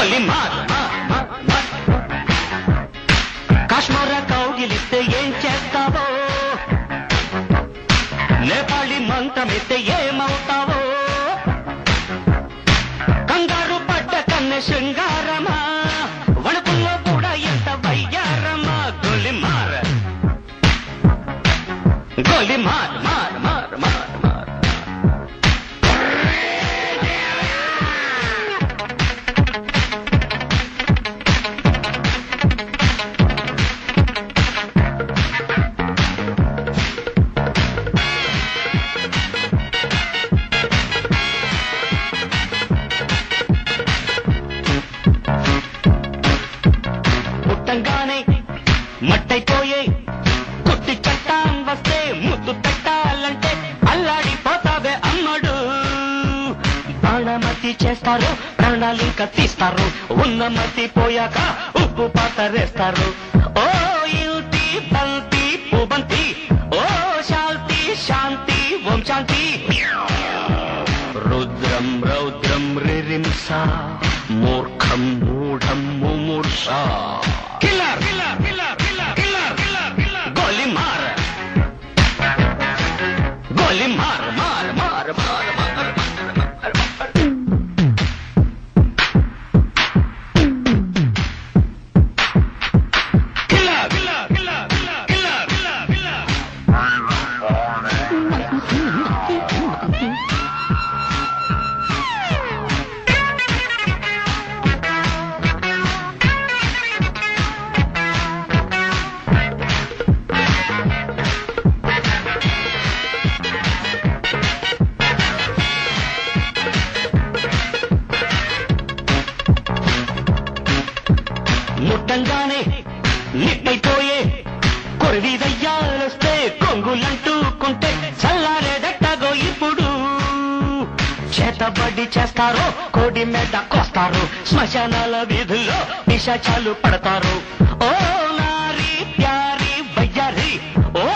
గోలి మార్ కాశ్మీర కౌగిలిస్తే ఏం చేస్తావో, నేపాళి మంత్రమిస్తే ఏమవుతావో, కంగారు పడ్డ కన్నె శృంగారమా, వణుకుల్లో కూడా ఎంత వయ్యారమా. గోలి మార్ గోలి మార్ మార్ మార్ మార్ మార్ పుట్టంగానే మట్టైపోయే కుట్టి చట్టాం వస్తే ముద్దు పెట్టాలంటే అల్లాడిపోతావే అమ్మడు. బాణమతి చేస్తారు, ప్రాణాలింక తీస్తారు, ఉన్న మతి పోయాక ఉప్పు పాతరేస్తారు. ఓ యుతి బంతి పుబంతి, ఓ శాంతి శాంతి ఓం శాంతి. రుద్రం రౌద్రం రిరింస, మూర్ఖం మూఢం ముమూర్ష. Killer killer killer killer killer killer killer. గోలి మార్ గోలి మార్ మార్ మార్ మార్ మార్. Killer killer killer killer killer killer killer. ముట్టంగానే నిట్టయిపోయే కొరివి దయ్యాలొస్తే కొంగులంటూకుంటే చల్లారేదట్టగో ఇప్పుడు. చేతబడి చేస్తారో, కోడి మీద కోస్తారు, శ్మశానాల వీధుల్లో నిశాచాలు పడతారు. ఓ నారి ప్యారి వయ్యారి, ఓ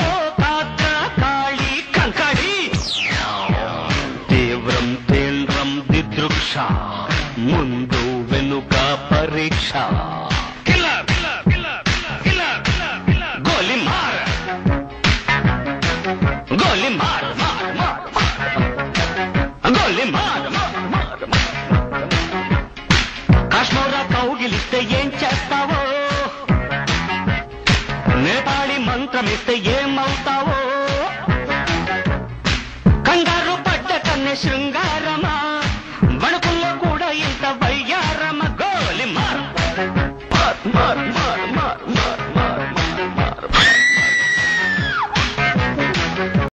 కాత్ర కాళి కంకడి. తీవ్రం తీవ్రం దిదృక్ష, ముందు వెనుక పరీక్ష. గోలి మార్ గోలి మార్ మార్ మార్ గోలి మార్ మార్ మార్. కాశ్మీర కౌగిలిస్తే ఏం చేస్తావో, నేపాళి మంత్రమిస్తే ఏమవుతావో, కంగారు పడ్డ కన్నె శృంగ